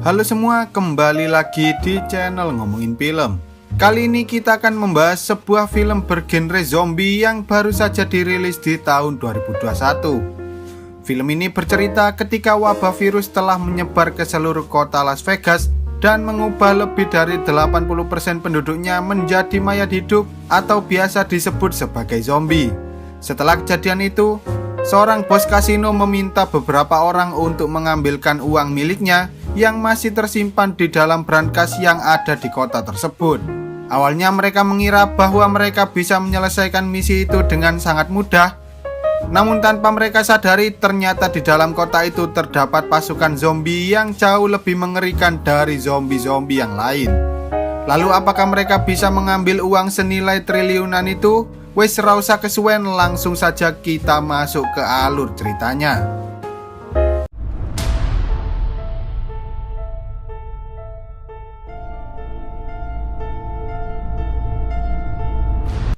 Halo semua, kembali lagi di channel Ngomongin Film. Kali ini kita akan membahas sebuah film bergenre zombie yang baru saja dirilis di tahun 2021. Film ini bercerita ketika wabah virus telah menyebar ke seluruh kota Las Vegas dan mengubah lebih dari 80% penduduknya menjadi mayat hidup atau biasa disebut sebagai zombie. Setelah kejadian itu, seorang bos kasino meminta beberapa orang untuk mengambilkan uang miliknya yang masih tersimpan di dalam brankas yang ada di kota tersebut. Awalnya mereka mengira bahwa mereka bisa menyelesaikan misi itu dengan sangat mudah. Namun tanpa mereka sadari, ternyata di dalam kota itu terdapat pasukan zombie yang jauh lebih mengerikan dari zombie-zombie yang lain. Lalu apakah mereka bisa mengambil uang senilai triliunan itu? Wes ra usah kesuwen, langsung saja kita masuk ke alur ceritanya.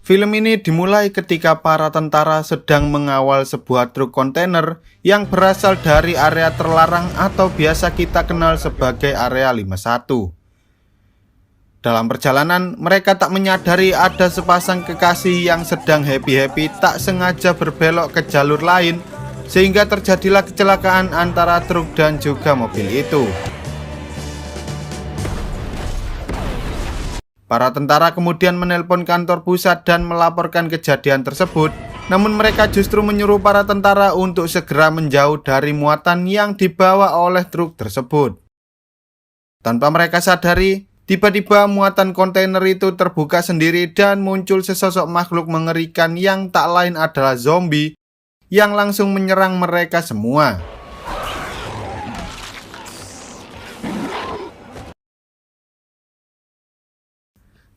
Film ini dimulai ketika para tentara sedang mengawal sebuah truk kontainer yang berasal dari area terlarang atau biasa kita kenal sebagai area 51. Dalam perjalanan, mereka tak menyadari ada sepasang kekasih yang sedang happy-happy tak sengaja berbelok ke jalur lain, sehingga terjadilah kecelakaan antara truk dan juga mobil itu. Para tentara kemudian menelpon kantor pusat dan melaporkan kejadian tersebut, namun mereka justru menyuruh para tentara untuk segera menjauh dari muatan yang dibawa oleh truk tersebut. Tanpa mereka sadari, tiba-tiba muatan kontainer itu terbuka sendiri dan muncul sesosok makhluk mengerikan yang tak lain adalah zombie yang langsung menyerang mereka semua.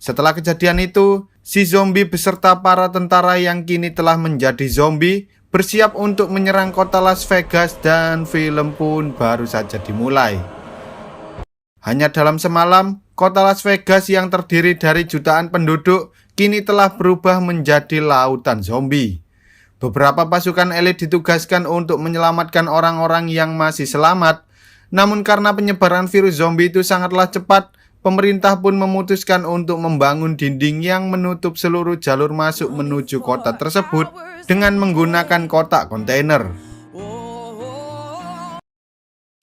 Setelah kejadian itu, si zombie beserta para tentara yang kini telah menjadi zombie bersiap untuk menyerang kota Las Vegas dan film pun baru saja dimulai. Hanya dalam semalam, kota Las Vegas yang terdiri dari jutaan penduduk kini telah berubah menjadi lautan zombie. Beberapa pasukan elit ditugaskan untuk menyelamatkan orang-orang yang masih selamat, namun karena penyebaran virus zombie itu sangatlah cepat, pemerintah pun memutuskan untuk membangun dinding yang menutup seluruh jalur masuk menuju kota tersebut dengan menggunakan kotak kontainer.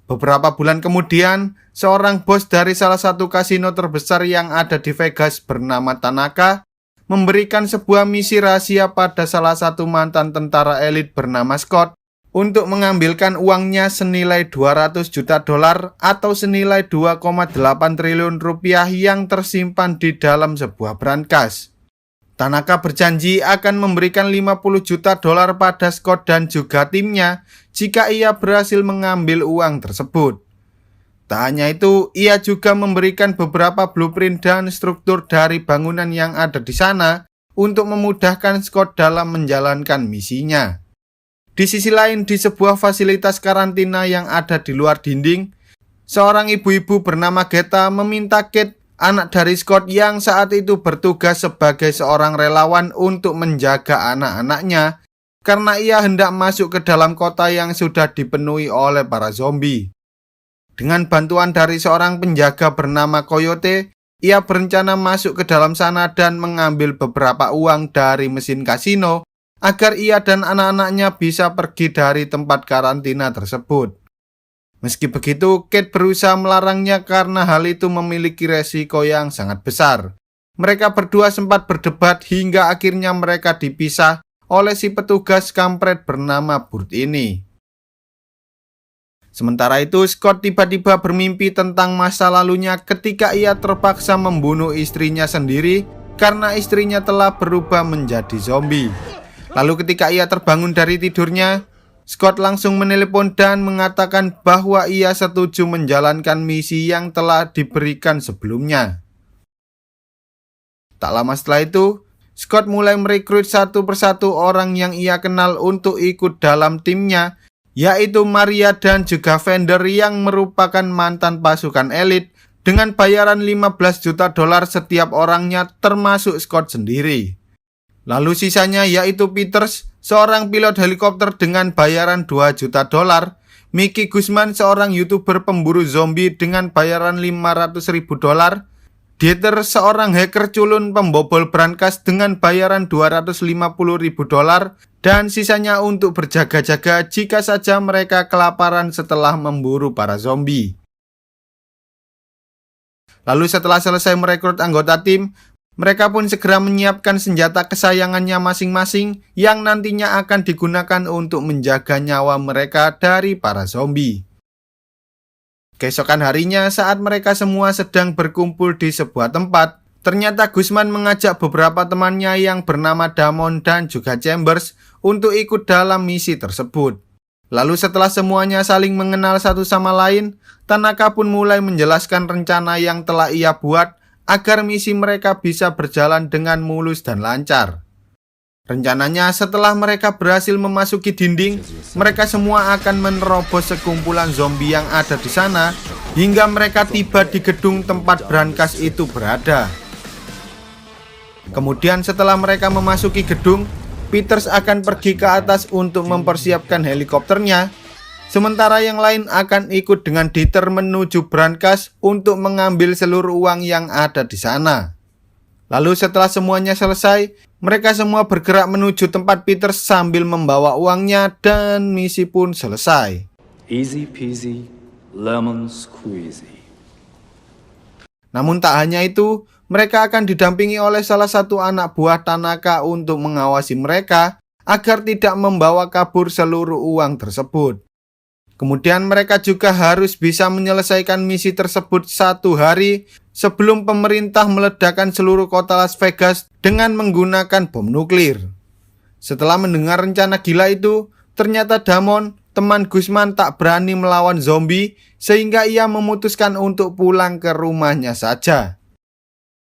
Beberapa bulan kemudian, seorang bos dari salah satu kasino terbesar yang ada di Vegas bernama Tanaka memberikan sebuah misi rahasia pada salah satu mantan tentara elit bernama Scott untuk mengambilkan uangnya senilai 200 juta dolar atau senilai 2,8 triliun rupiah yang tersimpan di dalam sebuah brankas. Tanaka berjanji akan memberikan 50 juta dolar pada Scott dan juga timnya jika ia berhasil mengambil uang tersebut. Tak hanya itu, ia juga memberikan beberapa blueprint dan struktur dari bangunan yang ada di sana untuk memudahkan Scott dalam menjalankan misinya. Di sisi lain, di sebuah fasilitas karantina yang ada di luar dinding, seorang ibu-ibu bernama Geta meminta Kate, anak dari Scott yang saat itu bertugas sebagai seorang relawan untuk menjaga anak-anaknya, karena ia hendak masuk ke dalam kota yang sudah dipenuhi oleh para zombie. Dengan bantuan dari seorang penjaga bernama Coyote, ia berencana masuk ke dalam sana dan mengambil beberapa uang dari mesin kasino, agar ia dan anak-anaknya bisa pergi dari tempat karantina tersebut. Meski begitu, Kate berusaha melarangnya karena hal itu memiliki resiko yang sangat besar. Mereka berdua sempat berdebat hingga akhirnya mereka dipisah oleh si petugas kampret bernama Burt ini. Sementara itu, Scott tiba-tiba bermimpi tentang masa lalunya ketika ia terpaksa membunuh istrinya sendiri karena istrinya telah berubah menjadi zombie. Lalu ketika ia terbangun dari tidurnya, Scott langsung menelepon dan mengatakan bahwa ia setuju menjalankan misi yang telah diberikan sebelumnya. Tak lama setelah itu, Scott mulai merekrut satu persatu orang yang ia kenal untuk ikut dalam timnya, yaitu Maria dan juga Fender yang merupakan mantan pasukan elit dengan bayaran 15 juta dolar setiap orangnya termasuk Scott sendiri. Lalu sisanya yaitu Peters, seorang pilot helikopter dengan bayaran 2 juta dolar, Mickey Guzman, seorang YouTuber pemburu zombie dengan bayaran $500.000, Dieter, seorang hacker culun pembobol brankas dengan bayaran $250.000, dan sisanya untuk berjaga-jaga jika saja mereka kelaparan setelah memburu para zombie. Lalu setelah selesai merekrut anggota tim, mereka pun segera menyiapkan senjata kesayangannya masing-masing yang nantinya akan digunakan untuk menjaga nyawa mereka dari para zombie. Keesokan harinya, saat mereka semua sedang berkumpul di sebuah tempat, ternyata Guzman mengajak beberapa temannya yang bernama Damon dan juga Chambers untuk ikut dalam misi tersebut. Lalu setelah semuanya saling mengenal satu sama lain, Tanaka pun mulai menjelaskan rencana yang telah ia buat agar misi mereka bisa berjalan dengan mulus dan lancar. Rencananya setelah mereka berhasil memasuki dinding, mereka semua akan menerobos sekumpulan zombie yang ada di sana hingga mereka tiba di gedung tempat brankas itu berada. Kemudian setelah mereka memasuki gedung, Peters akan pergi ke atas untuk mempersiapkan helikopternya, sementara yang lain akan ikut dengan Dieter menuju brankas untuk mengambil seluruh uang yang ada di sana. Lalu setelah semuanya selesai, mereka semua bergerak menuju tempat Peters sambil membawa uangnya dan misi pun selesai. Easy peasy, lemon squeezy. Namun tak hanya itu, mereka akan didampingi oleh salah satu anak buah Tanaka untuk mengawasi mereka agar tidak membawa kabur seluruh uang tersebut. Kemudian mereka juga harus bisa menyelesaikan misi tersebut 1 hari sebelum pemerintah meledakkan seluruh kota Las Vegas dengan menggunakan bom nuklir. Setelah mendengar rencana gila itu, ternyata Damon, teman Guzman, tak berani melawan zombie sehingga ia memutuskan untuk pulang ke rumahnya saja.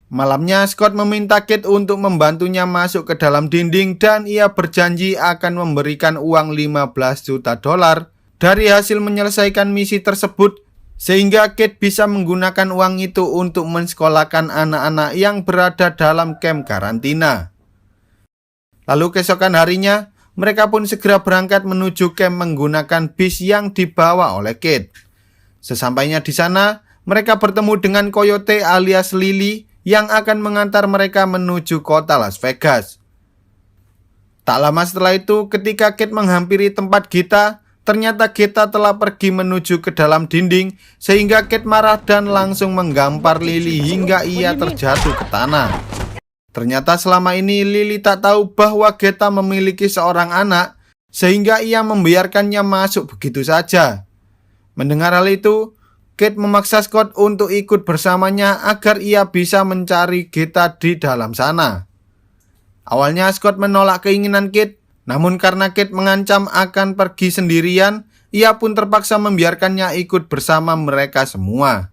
Malamnya, Scott meminta Kate untuk membantunya masuk ke dalam dinding dan ia berjanji akan memberikan uang $15 juta dari hasil menyelesaikan misi tersebut, sehingga Kate bisa menggunakan uang itu untuk mensekolahkan anak-anak yang berada dalam kamp karantina. Lalu keesokan harinya, mereka pun segera berangkat menuju kamp menggunakan bis yang dibawa oleh Kate. Sesampainya di sana, mereka bertemu dengan Coyote alias Lily yang akan mengantar mereka menuju kota Las Vegas. Tak lama setelah itu, ketika Kate menghampiri tempat Gita, ternyata Gita telah pergi menuju ke dalam dinding, sehingga Kate marah dan langsung menggampar Lily hingga ia terjatuh ke tanah. Ternyata selama ini Lily tak tahu bahwa Gita memiliki seorang anak, sehingga ia membiarkannya masuk begitu saja. Mendengar hal itu, Kate memaksa Scott untuk ikut bersamanya agar ia bisa mencari Gita di dalam sana. Awalnya Scott menolak keinginan Kate, namun karena Kate mengancam akan pergi sendirian, ia pun terpaksa membiarkannya ikut bersama mereka semua.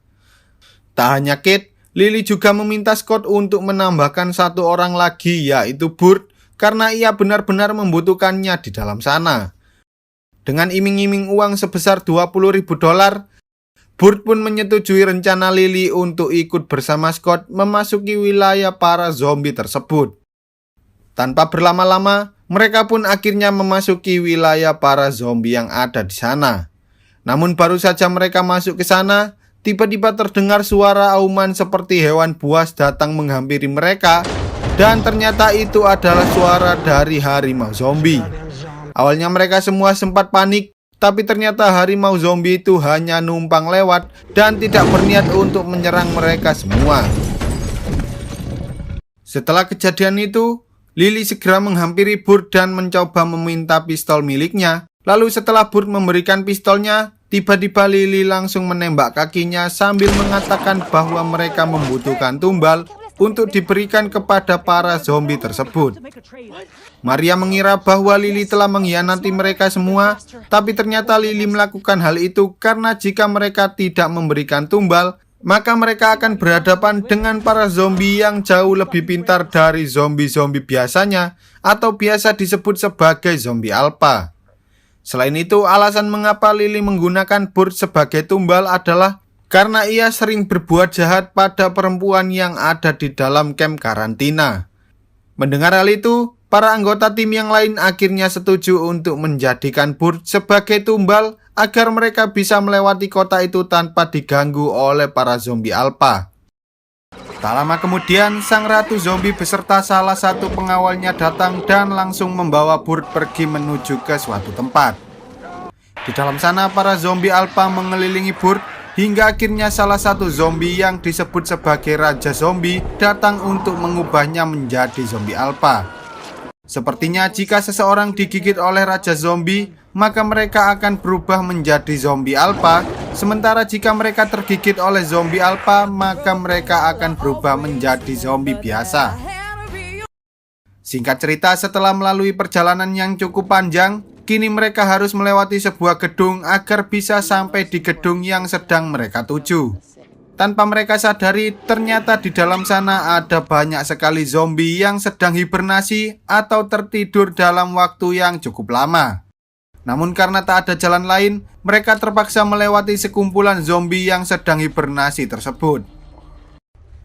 Tak hanya Kate, Lily juga meminta Scott untuk menambahkan satu orang lagi, yaitu Burt, karena ia benar-benar membutuhkannya di dalam sana. Dengan iming-iming uang sebesar $20.000, Burt pun menyetujui rencana Lily untuk ikut bersama Scott memasuki wilayah para zombie tersebut. Tanpa berlama-lama, mereka pun akhirnya memasuki wilayah para zombie yang ada di sana. Namun baru saja mereka masuk ke sana, tiba-tiba terdengar suara auman seperti hewan buas datang menghampiri mereka, dan ternyata itu adalah suara dari harimau zombie. Awalnya mereka semua sempat panik, tapi ternyata harimau zombie itu hanya numpang lewat dan tidak berniat untuk menyerang mereka semua. Setelah kejadian itu, Lily segera menghampiri Burt dan mencoba meminta pistol miliknya. Lalu setelah Burt memberikan pistolnya, tiba-tiba Lily langsung menembak kakinya sambil mengatakan bahwa mereka membutuhkan tumbal untuk diberikan kepada para zombie tersebut. Maria mengira bahwa Lily telah mengkhianati mereka semua, tapi ternyata Lily melakukan hal itu karena jika mereka tidak memberikan tumbal, maka mereka akan berhadapan dengan para zombie yang jauh lebih pintar dari zombie-zombie biasanya, atau biasa disebut sebagai zombie alpha. Selain itu, alasan mengapa Lily menggunakan Burt sebagai tumbal adalah karena ia sering berbuat jahat pada perempuan yang ada di dalam kamp karantina. Mendengar hal itu, para anggota tim yang lain akhirnya setuju untuk menjadikan Burt sebagai tumbal agar mereka bisa melewati kota itu tanpa diganggu oleh para zombie alpha. Tak lama kemudian, sang ratu zombie beserta salah satu pengawalnya datang dan langsung membawa Burt pergi menuju ke suatu tempat. Di dalam sana, para zombie alpha mengelilingi Burt hingga akhirnya salah satu zombie yang disebut sebagai Raja Zombie datang untuk mengubahnya menjadi zombie alpha. Sepertinya jika seseorang digigit oleh Raja Zombie, maka mereka akan berubah menjadi zombie alpha. Sementara jika mereka tergigit oleh zombie alpha, maka mereka akan berubah menjadi zombie biasa. Singkat cerita, setelah melalui perjalanan yang cukup panjang, kini mereka harus melewati sebuah gedung agar bisa sampai di gedung yang sedang mereka tuju. Tanpa mereka sadari, ternyata di dalam sana ada banyak sekali zombie yang sedang hibernasi atau tertidur dalam waktu yang cukup lama. Namun karena tak ada jalan lain, mereka terpaksa melewati sekumpulan zombie yang sedang hibernasi tersebut.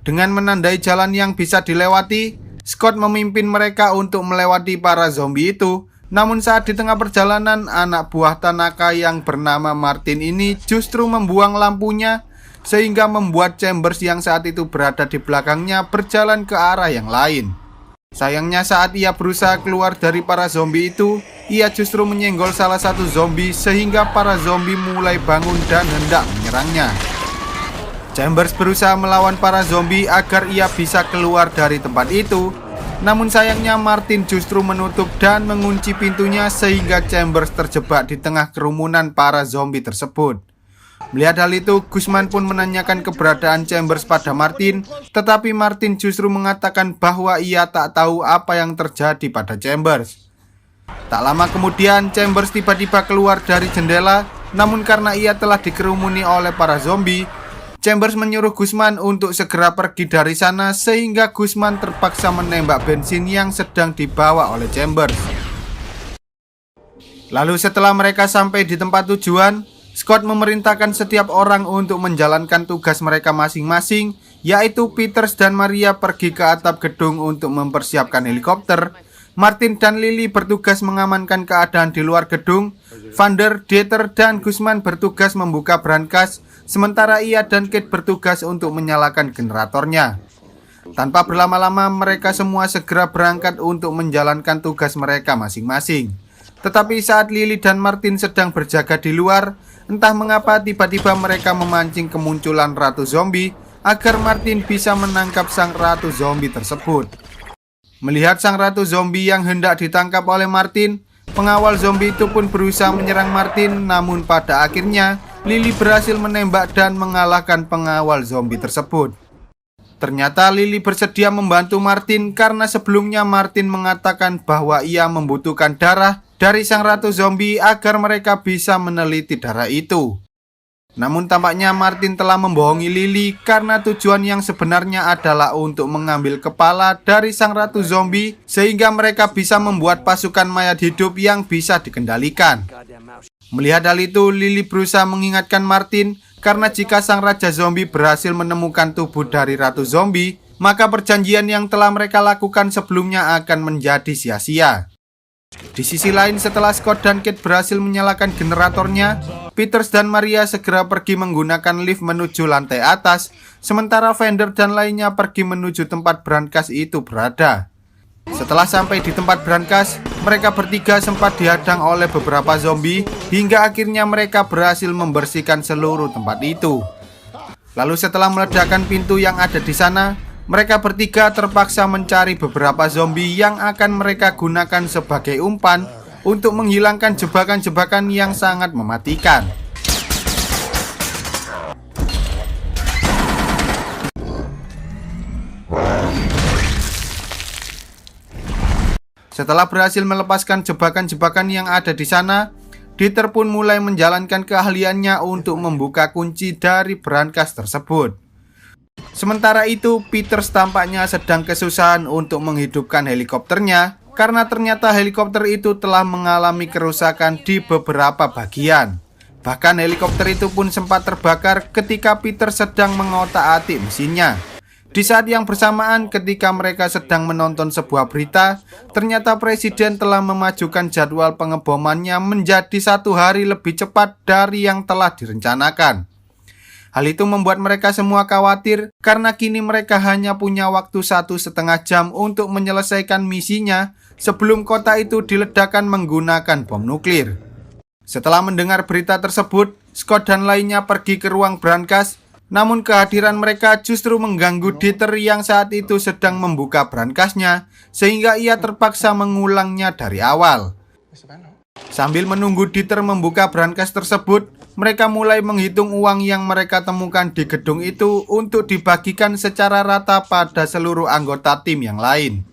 Dengan menandai jalan yang bisa dilewati, Scott memimpin mereka untuk melewati para zombie itu. Namun saat di tengah perjalanan, anak buah Tanaka yang bernama Martin ini justru membuang lampunya, sehingga membuat Chambers yang saat itu berada di belakangnya berjalan ke arah yang lain. Sayangnya saat ia berusaha keluar dari para zombie itu, ia justru menyenggol salah satu zombie sehingga para zombie mulai bangun dan hendak menyerangnya. Chambers berusaha melawan para zombie agar ia bisa keluar dari tempat itu. Namun sayangnya Martin justru menutup dan mengunci pintunya sehingga Chambers terjebak di tengah kerumunan para zombie tersebut. Melihat hal itu, Guzman pun menanyakan keberadaan Chambers pada Martin, tetapi Martin justru mengatakan bahwa ia tak tahu apa yang terjadi pada Chambers. Tak lama kemudian, Chambers tiba-tiba keluar dari jendela, namun karena ia telah dikerumuni oleh para zombie, Chambers menyuruh Guzman untuk segera pergi dari sana sehingga Guzman terpaksa menembak bensin yang sedang dibawa oleh Chambers. Lalu setelah mereka sampai di tempat tujuan, Scott memerintahkan setiap orang untuk menjalankan tugas mereka masing-masing, yaitu Peters dan Maria pergi ke atap gedung untuk mempersiapkan helikopter. Martin dan Lily bertugas mengamankan keadaan di luar gedung. Vander, Dieter, dan Guzman bertugas membuka brankas, sementara ia dan Kate bertugas untuk menyalakan generatornya. Tanpa berlama-lama, mereka semua segera berangkat untuk menjalankan tugas mereka masing-masing. Tetapi saat Lily dan Martin sedang berjaga di luar, entah mengapa tiba-tiba mereka memancing kemunculan Ratu Zombie agar Martin bisa menangkap sang Ratu Zombie tersebut. Melihat sang Ratu Zombie yang hendak ditangkap oleh Martin, pengawal zombie itu pun berusaha menyerang Martin, namun pada akhirnya Lily berhasil menembak dan mengalahkan pengawal zombie tersebut. Ternyata Lily bersedia membantu Martin karena sebelumnya Martin mengatakan bahwa ia membutuhkan darah dari sang Ratu Zombie agar mereka bisa meneliti darah itu. Namun tampaknya Martin telah membohongi Lily karena tujuan yang sebenarnya adalah untuk mengambil kepala dari sang Ratu Zombie sehingga mereka bisa membuat pasukan mayat hidup yang bisa dikendalikan. Melihat hal itu, Lily berusaha mengingatkan Martin karena jika sang Raja Zombie berhasil menemukan tubuh dari Ratu Zombie, maka perjanjian yang telah mereka lakukan sebelumnya akan menjadi sia-sia. Di sisi lain, setelah Scott dan Kate berhasil menyalakan generatornya, Peters dan Maria segera pergi menggunakan lift menuju lantai atas, sementara Vander dan lainnya pergi menuju tempat brankas itu berada. Setelah sampai di tempat brankas, mereka bertiga sempat dihadang oleh beberapa zombie, hingga akhirnya mereka berhasil membersihkan seluruh tempat itu. Lalu setelah meledakkan pintu yang ada di sana, mereka bertiga terpaksa mencari beberapa zombie yang akan mereka gunakan sebagai umpan untuk menghilangkan jebakan-jebakan yang sangat mematikan. Setelah berhasil melepaskan jebakan-jebakan yang ada di sana, Dieter pun mulai menjalankan keahliannya untuk membuka kunci dari brankas tersebut. Sementara itu, Peters tampaknya sedang kesusahan untuk menghidupkan helikopternya karena ternyata helikopter itu telah mengalami kerusakan di beberapa bagian. Bahkan helikopter itu pun sempat terbakar ketika Peter sedang mengotak-atik mesinnya. Di saat yang bersamaan ketika mereka sedang menonton sebuah berita, ternyata presiden telah memajukan jadwal pengebomannya menjadi 1 hari lebih cepat dari yang telah direncanakan. Hal itu membuat mereka semua khawatir karena kini mereka hanya punya waktu 1,5 jam untuk menyelesaikan misinya sebelum kota itu diledakkan menggunakan bom nuklir. Setelah mendengar berita tersebut, Scott dan lainnya pergi ke ruang brankas. Namun kehadiran mereka justru mengganggu Dieter yang saat itu sedang membuka brankasnya, sehingga ia terpaksa mengulangnya dari awal. Sambil menunggu Dieter membuka brankas tersebut, mereka mulai menghitung uang yang mereka temukan di gedung itu untuk dibagikan secara rata pada seluruh anggota tim yang lain.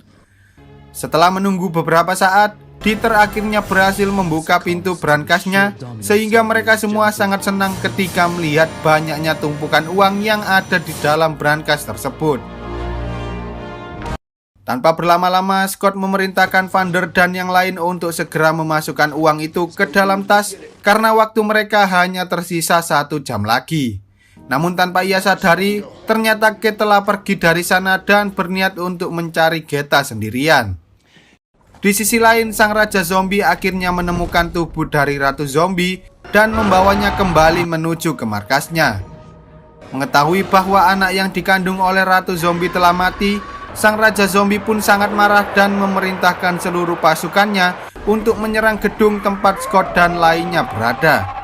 Setelah menunggu beberapa saat, Dieter akhirnya berhasil membuka pintu brankasnya, sehingga mereka semua sangat senang ketika melihat banyaknya tumpukan uang yang ada di dalam brankas tersebut. Tanpa berlama-lama, Scott memerintahkan Vander dan yang lain untuk segera memasukkan uang itu ke dalam tas karena waktu mereka hanya tersisa 1 jam lagi. Namun tanpa ia sadari, ternyata Kate telah pergi dari sana dan berniat untuk mencari Geta sendirian. Di sisi lain, sang Raja Zombie akhirnya menemukan tubuh dari Ratu Zombie dan membawanya kembali menuju ke markasnya. Mengetahui bahwa anak yang dikandung oleh Ratu Zombie telah mati, sang Raja Zombie pun sangat marah dan memerintahkan seluruh pasukannya untuk menyerang gedung tempat Scott dan lainnya berada.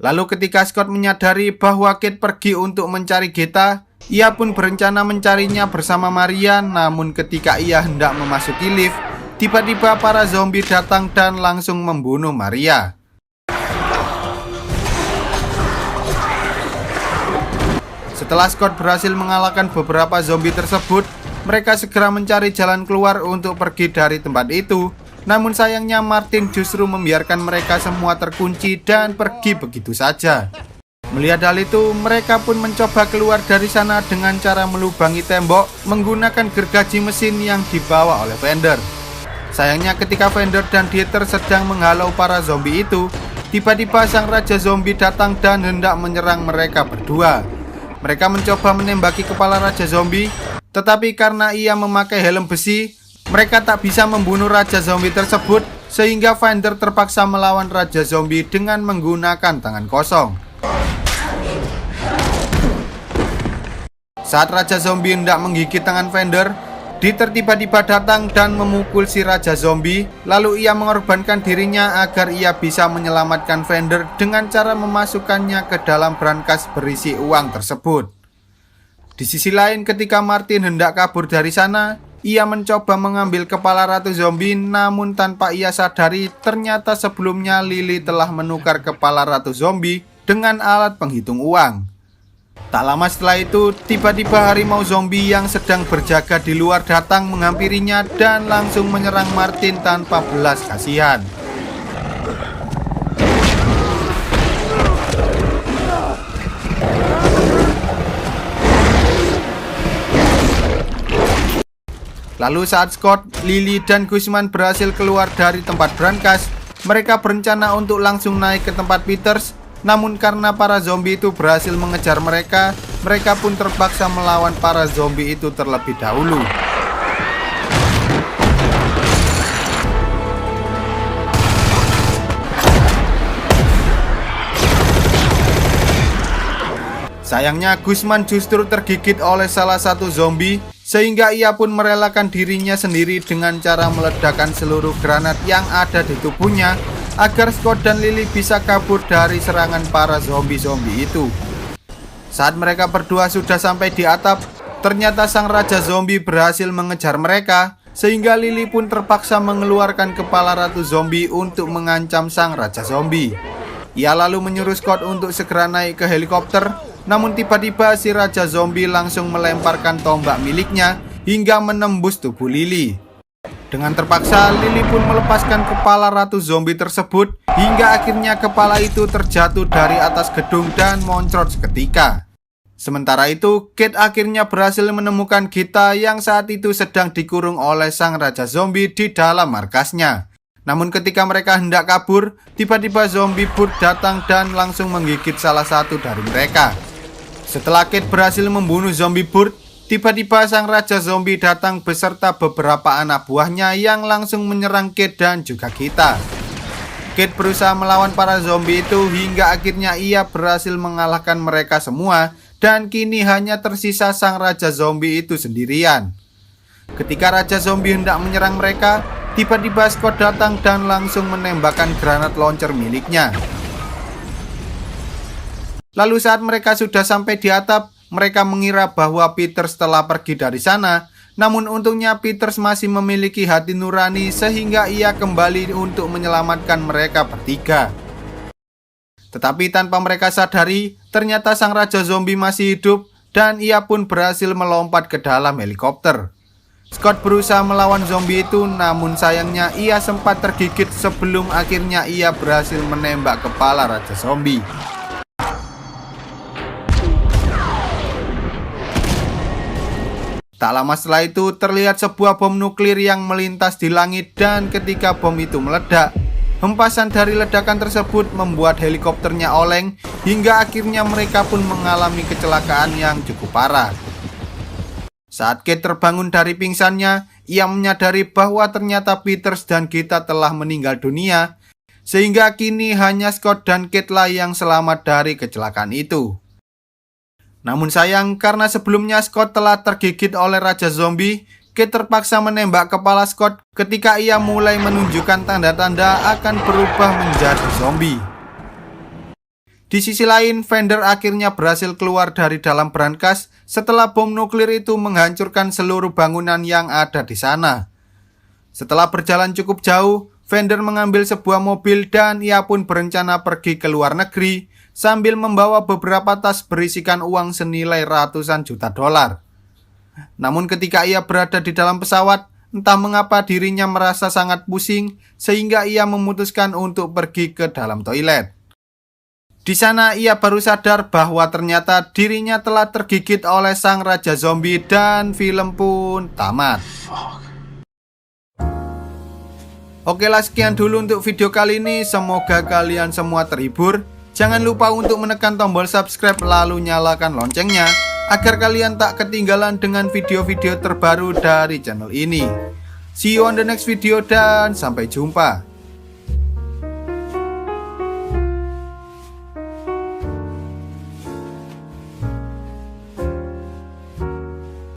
Lalu ketika Scott menyadari bahwa Kate pergi untuk mencari Geta, ia pun berencana mencarinya bersama Maria. Namun ketika ia hendak memasuki lift, tiba-tiba para zombie datang dan langsung membunuh Maria. Setelah Scott berhasil mengalahkan beberapa zombie tersebut, mereka segera mencari jalan keluar untuk pergi dari tempat itu. Namun sayangnya Martin justru membiarkan mereka semua terkunci dan pergi begitu saja. Melihat hal itu, mereka pun mencoba keluar dari sana dengan cara melubangi tembok menggunakan gergaji mesin yang dibawa oleh Vander. Sayangnya ketika Vander dan Dieter sedang menghalau para zombie itu, tiba-tiba sang Raja Zombie datang dan hendak menyerang mereka berdua. Mereka mencoba menembaki kepala Raja Zombie, tetapi karena ia memakai helm besi, mereka tak bisa membunuh Raja Zombie tersebut, sehingga Vander terpaksa melawan Raja Zombie dengan menggunakan tangan kosong. Saat Raja Zombie hendak menggigit tangan Vander, Dieter tiba-tiba datang dan memukul si Raja Zombie. Lalu ia mengorbankan dirinya agar ia bisa menyelamatkan Vander dengan cara memasukkannya ke dalam brankas berisi uang tersebut. Di sisi lain, ketika Martin hendak kabur dari sana, ia mencoba mengambil kepala Ratu Zombie, namun tanpa ia sadari ternyata sebelumnya Lily telah menukar kepala Ratu Zombie dengan alat penghitung uang. Tak lama setelah itu, tiba-tiba harimau zombie yang sedang berjaga di luar datang menghampirinya dan langsung menyerang Martin tanpa belas kasihan. Lalu saat Scott, Lily, dan Guzman berhasil keluar dari tempat brankas, mereka berencana untuk langsung naik ke tempat Peters. Namun karena para zombie itu berhasil mengejar mereka, mereka pun terpaksa melawan para zombie itu terlebih dahulu. Sayangnya Guzman justru tergigit oleh salah satu zombie, sehingga ia pun merelakan dirinya sendiri dengan cara meledakkan seluruh granat yang ada di tubuhnya agar Scott dan Lily bisa kabur dari serangan para zombie-zombie itu. Saat mereka berdua sudah sampai di atap, ternyata sang Raja Zombie berhasil mengejar mereka, sehingga Lily pun terpaksa mengeluarkan kepala Ratu Zombie untuk mengancam sang Raja Zombie. Ia lalu menyuruh Scott untuk segera naik ke helikopter, Namun tiba-tiba si Raja Zombie langsung melemparkan tombak miliknya hingga menembus tubuh Lily. Dengan terpaksa, Lily pun melepaskan kepala Ratu Zombie tersebut hingga akhirnya kepala itu terjatuh dari atas gedung dan moncrot seketika. Sementara itu, Kate akhirnya berhasil menemukan Gita yang saat itu sedang dikurung oleh sang Raja Zombie di dalam markasnya. Namun ketika mereka hendak kabur, tiba-tiba zombie Burt datang dan langsung menggigit salah satu dari mereka. Setelah Kate berhasil membunuh zombie Burt, tiba-tiba sang Raja Zombie datang beserta beberapa anak buahnya yang langsung menyerang Kate dan juga Gita. Kate berusaha melawan para zombie itu hingga akhirnya ia berhasil mengalahkan mereka semua dan kini hanya tersisa sang Raja Zombie itu sendirian. Ketika Raja Zombie hendak menyerang mereka, tiba-tiba Scott datang dan langsung menembakkan granat launcher miliknya. Lalu saat mereka sudah sampai di atap, mereka mengira bahwa Peters telah pergi dari sana. Namun untungnya Peters masih memiliki hati nurani sehingga ia kembali untuk menyelamatkan mereka bertiga. Tetapi tanpa mereka sadari, ternyata sang Raja Zombie masih hidup dan ia pun berhasil melompat ke dalam helikopter. Scott berusaha melawan zombie itu, namun sayangnya ia sempat tergigit sebelum akhirnya ia berhasil menembak kepala Raja Zombie. Tak lama setelah itu terlihat sebuah bom nuklir yang melintas di langit dan ketika bom itu meledak, hempasan dari ledakan tersebut membuat helikopternya oleng hingga akhirnya mereka pun mengalami kecelakaan yang cukup parah. Saat Kate terbangun dari pingsannya, ia menyadari bahwa ternyata Peters dan Gita telah meninggal dunia, sehingga kini hanya Scott dan Kate lah yang selamat dari kecelakaan itu. Namun sayang, karena sebelumnya Scott telah tergigit oleh Raja Zombie, Kate terpaksa menembak kepala Scott ketika ia mulai menunjukkan tanda-tanda akan berubah menjadi zombie. Di sisi lain, Vander akhirnya berhasil keluar dari dalam brankas setelah bom nuklir itu menghancurkan seluruh bangunan yang ada di sana. Setelah berjalan cukup jauh, Vander mengambil sebuah mobil dan ia pun berencana pergi ke luar negeri sambil membawa beberapa tas berisikan uang senilai ratusan juta dolar. Namun ketika ia berada di dalam pesawat, entah mengapa dirinya merasa sangat pusing sehingga ia memutuskan untuk pergi ke dalam toilet. Di sana ia baru sadar bahwa ternyata dirinya telah tergigit oleh sang Raja Zombie dan film pun tamat. Oke lah, sekian dulu untuk video kali ini. Semoga kalian semua terhibur. Jangan lupa untuk menekan tombol subscribe lalu nyalakan loncengnya agar kalian tak ketinggalan dengan video-video terbaru dari channel ini. See you on the next video dan sampai jumpa.